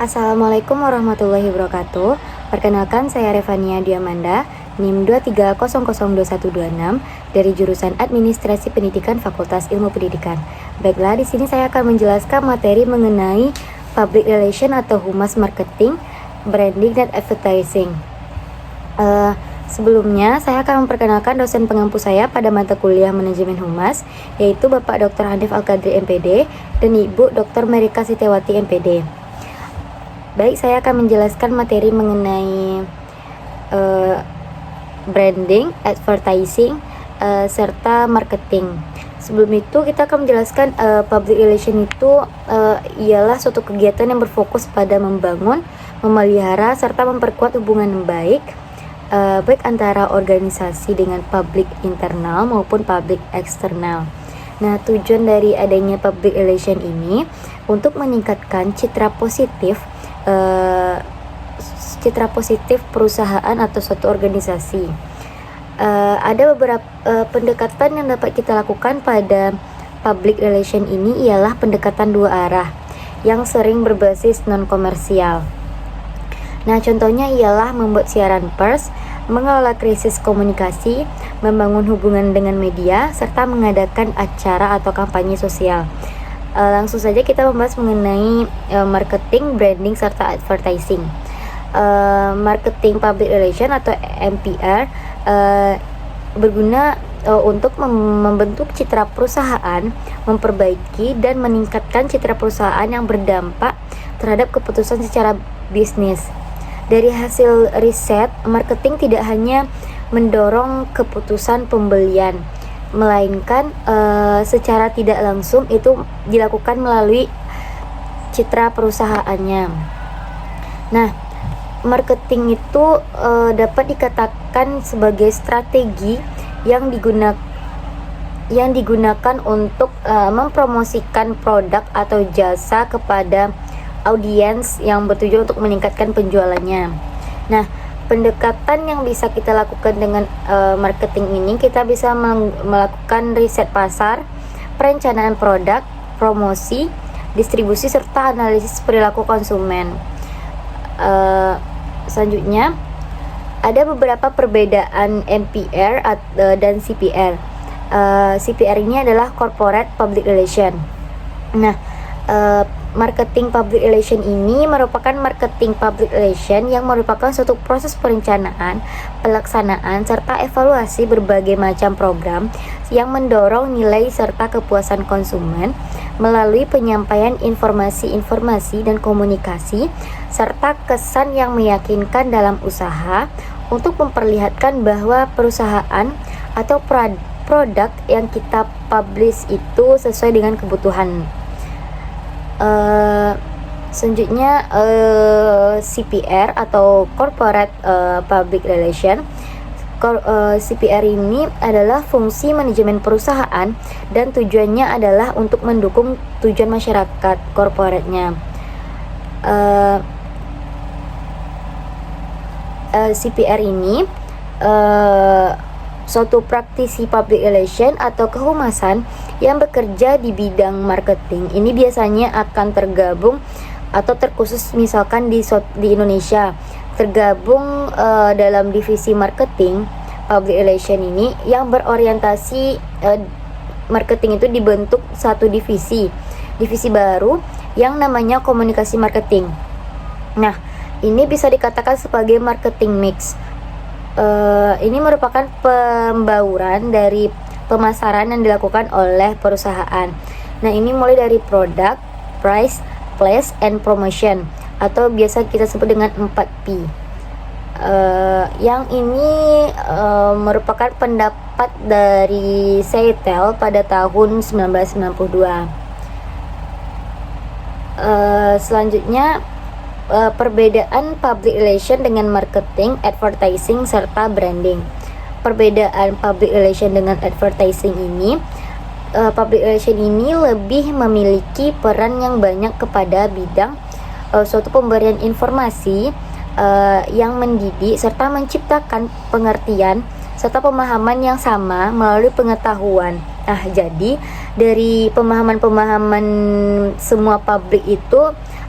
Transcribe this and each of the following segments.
Assalamualaikum warahmatullahi wabarakatuh. Perkenalkan, saya Revania Diamanda, NIM 2300226 dari jurusan Administrasi Pendidikan Fakultas Ilmu Pendidikan. Baiklah, di sini saya akan menjelaskan materi mengenai Public Relation atau Humas Marketing, Branding, dan Advertising. Sebelumnya, saya akan memperkenalkan dosen pengampu saya pada mata kuliah Manajemen Humas, yaitu Bapak Dr. Hanif Al-Qadri MPD dan Ibu Dr. Merika Sitiawati MPD. Baik, saya akan menjelaskan materi mengenai branding, advertising, serta marketing. Sebelum itu, kita akan menjelaskan public relation itu ialah suatu kegiatan yang berfokus pada membangun, memelihara, serta memperkuat hubungan yang baik antara organisasi dengan publik internal maupun publik eksternal. Nah, tujuan dari adanya public relation ini untuk meningkatkan citra positif perusahaan atau suatu organisasi. Ada beberapa pendekatan yang dapat kita lakukan pada public relation ini ialah pendekatan dua arah yang sering berbasis non-komersial. Nah, contohnya ialah membuat siaran pers, mengelola krisis komunikasi, membangun hubungan dengan media, serta mengadakan acara atau kampanye sosial. Langsung saja kita membahas mengenai marketing, branding, serta advertising. Marketing public relation atau MPR berguna untuk membentuk citra perusahaan, memperbaiki dan meningkatkan citra perusahaan yang berdampak terhadap keputusan secara bisnis. Dari hasil riset, marketing tidak hanya mendorong keputusan pembelian, melainkan secara tidak langsung itu dilakukan melalui citra perusahaannya. Nah, marketing itu dapat dikatakan sebagai strategi yang digunakan untuk mempromosikan produk atau jasa kepada audiens yang bertujuan untuk meningkatkan penjualannya. Nah, pendekatan yang bisa kita lakukan dengan marketing ini, kita bisa melakukan riset pasar, perencanaan produk, promosi, distribusi, serta analisis perilaku konsumen. Selanjutnya, ada beberapa perbedaan MPR dan CPR. CPR ini adalah Corporate Public Relation. Nah, marketing public relation ini merupakan marketing public relation yang merupakan suatu proses perencanaan, pelaksanaan, serta evaluasi berbagai macam program yang mendorong nilai serta kepuasan konsumen melalui penyampaian informasi-informasi dan komunikasi, serta kesan yang meyakinkan dalam usaha untuk memperlihatkan bahwa perusahaan atau produk yang kita publish itu sesuai dengan kebutuhan. Selanjutnya CPR atau Corporate Public Relation. CPR ini adalah fungsi manajemen perusahaan dan tujuannya adalah untuk mendukung tujuan masyarakat korporatnya. CPR ini suatu praktisi public relation atau kehumasan yang bekerja di bidang marketing. Ini biasanya akan tergabung atau terkhusus misalkan di Indonesia tergabung dalam divisi marketing public relation ini yang berorientasi marketing itu dibentuk satu divisi baru yang namanya komunikasi marketing. Nah, ini bisa dikatakan sebagai marketing mix. Ini merupakan pembauran dari pemasaran yang dilakukan oleh perusahaan. Nah, ini mulai dari product, price, place, and promotion atau biasa kita sebut dengan 4P. Yang ini merupakan pendapat dari Seitel pada tahun 1992. Selanjutnya, perbedaan public relation dengan marketing, advertising, serta branding. Perbedaan public relation dengan advertising ini, public relation ini lebih memiliki peran yang banyak kepada bidang suatu pemberian informasi yang mendidik serta menciptakan pengertian serta pemahaman yang sama melalui pengetahuan. Nah, jadi dari pemahaman-pemahaman semua publik itu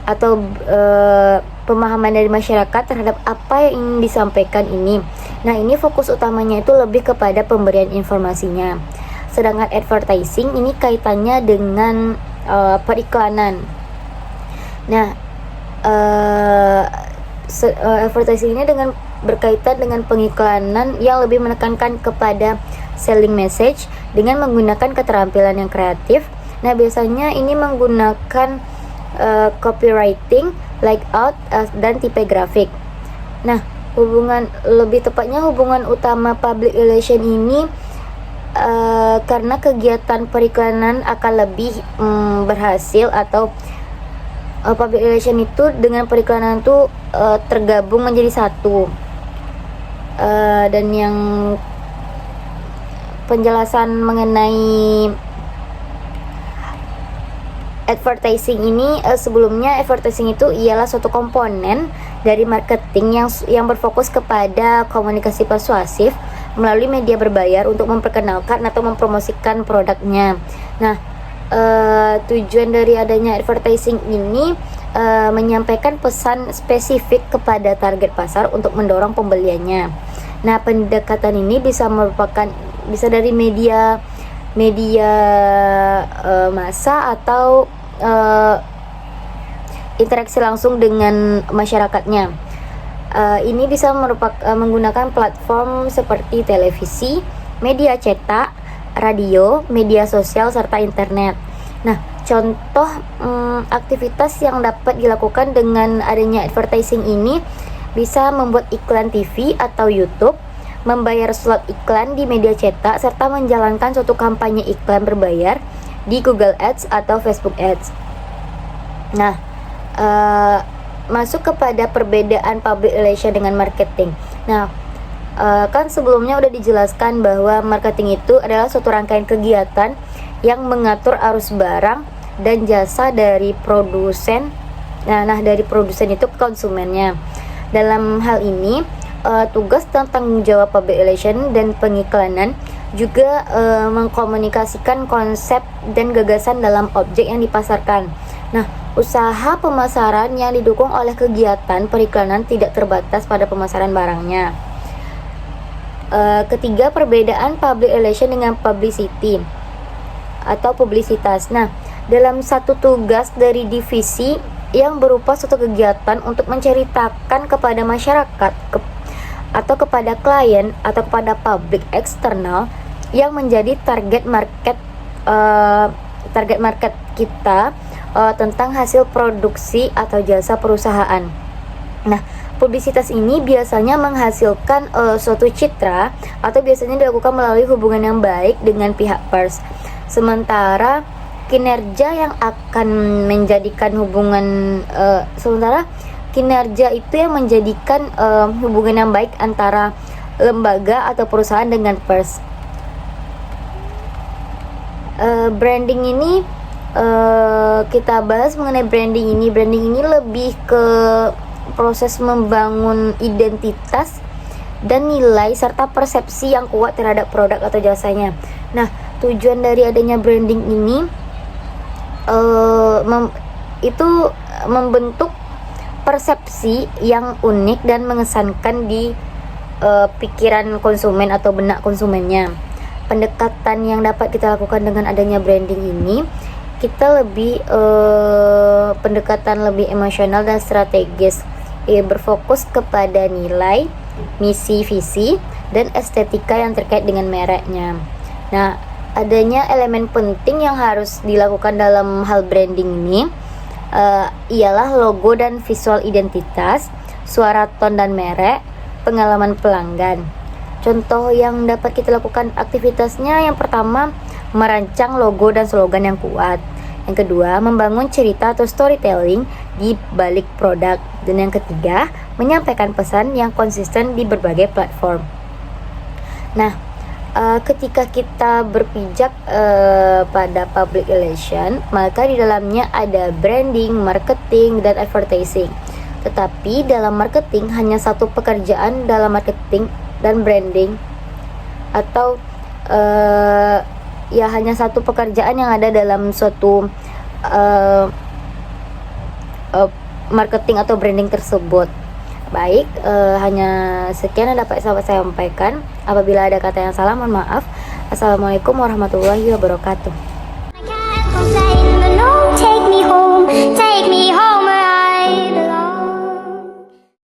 atau pemahaman dari masyarakat terhadap apa yang ingin disampaikan ini. Nah, ini fokus utamanya itu lebih kepada pemberian informasinya. Sedangkan advertising ini kaitannya dengan periklanan. Nah, advertising ini berkaitan dengan pengiklanan yang lebih menekankan kepada selling message dengan menggunakan keterampilan yang kreatif. Nah, biasanya ini menggunakan copywriting, layout, dan tipografik. Nah, lebih tepatnya hubungan utama public relation ini karena kegiatan periklanan akan lebih berhasil, atau public relation itu dengan periklanan itu tergabung menjadi satu. Dan yang penjelasan mengenai advertising ini, sebelumnya advertising itu ialah suatu komponen dari marketing yang berfokus kepada komunikasi persuasif melalui media berbayar untuk memperkenalkan atau mempromosikan produknya. Nah, tujuan dari adanya advertising ini menyampaikan pesan spesifik kepada target pasar untuk mendorong pembeliannya. Nah, pendekatan ini bisa dari media massa atau interaksi langsung dengan masyarakatnya. Ini bisa menggunakan platform seperti televisi, media cetak, radio, media sosial, serta internet. Nah, contoh aktivitas yang dapat dilakukan dengan adanya advertising ini bisa membuat iklan TV atau YouTube, membayar slot iklan di media cetak, serta menjalankan suatu kampanye iklan berbayar di Google Ads atau Facebook Ads. Nah, masuk kepada perbedaan public relation dengan marketing. Nah, kan sebelumnya udah dijelaskan bahwa marketing itu adalah suatu rangkaian kegiatan yang mengatur arus barang dan jasa dari produsen. Nah, dari produsen itu ke konsumennya. Dalam hal ini, tugas dan tanggung jawab public relation dan pengiklanan juga mengkomunikasikan konsep dan gagasan dalam objek yang dipasarkan. Nah, usaha pemasaran yang didukung oleh kegiatan periklanan tidak terbatas pada pemasaran barangnya. Ketiga, perbedaan public relation dengan publicity atau publisitas. Nah, dalam satu tugas dari divisi yang berupa suatu kegiatan untuk menceritakan kepada masyarakat atau kepada klien atau kepada publik eksternal yang menjadi target market kita tentang hasil produksi atau jasa perusahaan. Nah, publisitas ini biasanya menghasilkan suatu citra atau biasanya dilakukan melalui hubungan yang baik dengan pihak pers. Sementara kinerja yang akan menjadikan kinerja itu yang menjadikan hubungan yang baik antara lembaga atau perusahaan dengan pers. Branding ini kita bahas mengenai branding ini. Branding ini lebih ke proses membangun identitas dan nilai serta persepsi yang kuat terhadap produk atau jasanya. Nah, tujuan dari adanya branding ini itu membentuk persepsi yang unik dan mengesankan di pikiran konsumen atau benak konsumennya. Pendekatan yang dapat kita lakukan dengan adanya branding ini, kita lebih pendekatan lebih emosional dan strategis, berfokus kepada nilai, misi, visi, dan estetika yang terkait dengan mereknya. Nah, adanya elemen penting yang harus dilakukan dalam hal branding ini ialah logo dan visual identitas, suara ton dan merek, pengalaman pelanggan. Contoh yang dapat kita lakukan aktivitasnya, yang pertama, merancang logo dan slogan yang kuat. Yang kedua, membangun cerita atau storytelling di balik produk. Dan yang ketiga, menyampaikan pesan yang konsisten di berbagai platform. Nah, ketika kita berpijak pada public relation, maka di dalamnya ada branding, marketing, dan advertising. Tetapi dalam marketing hanya satu pekerjaan dalam marketing dan branding, atau hanya satu pekerjaan yang ada dalam suatu marketing atau branding tersebut. Baik, hanya sekian yang dapat saya sampaikan. Apabila ada kata yang salah, mohon maaf. Assalamualaikum warahmatullahi wabarakatuh. Take me home, take me home.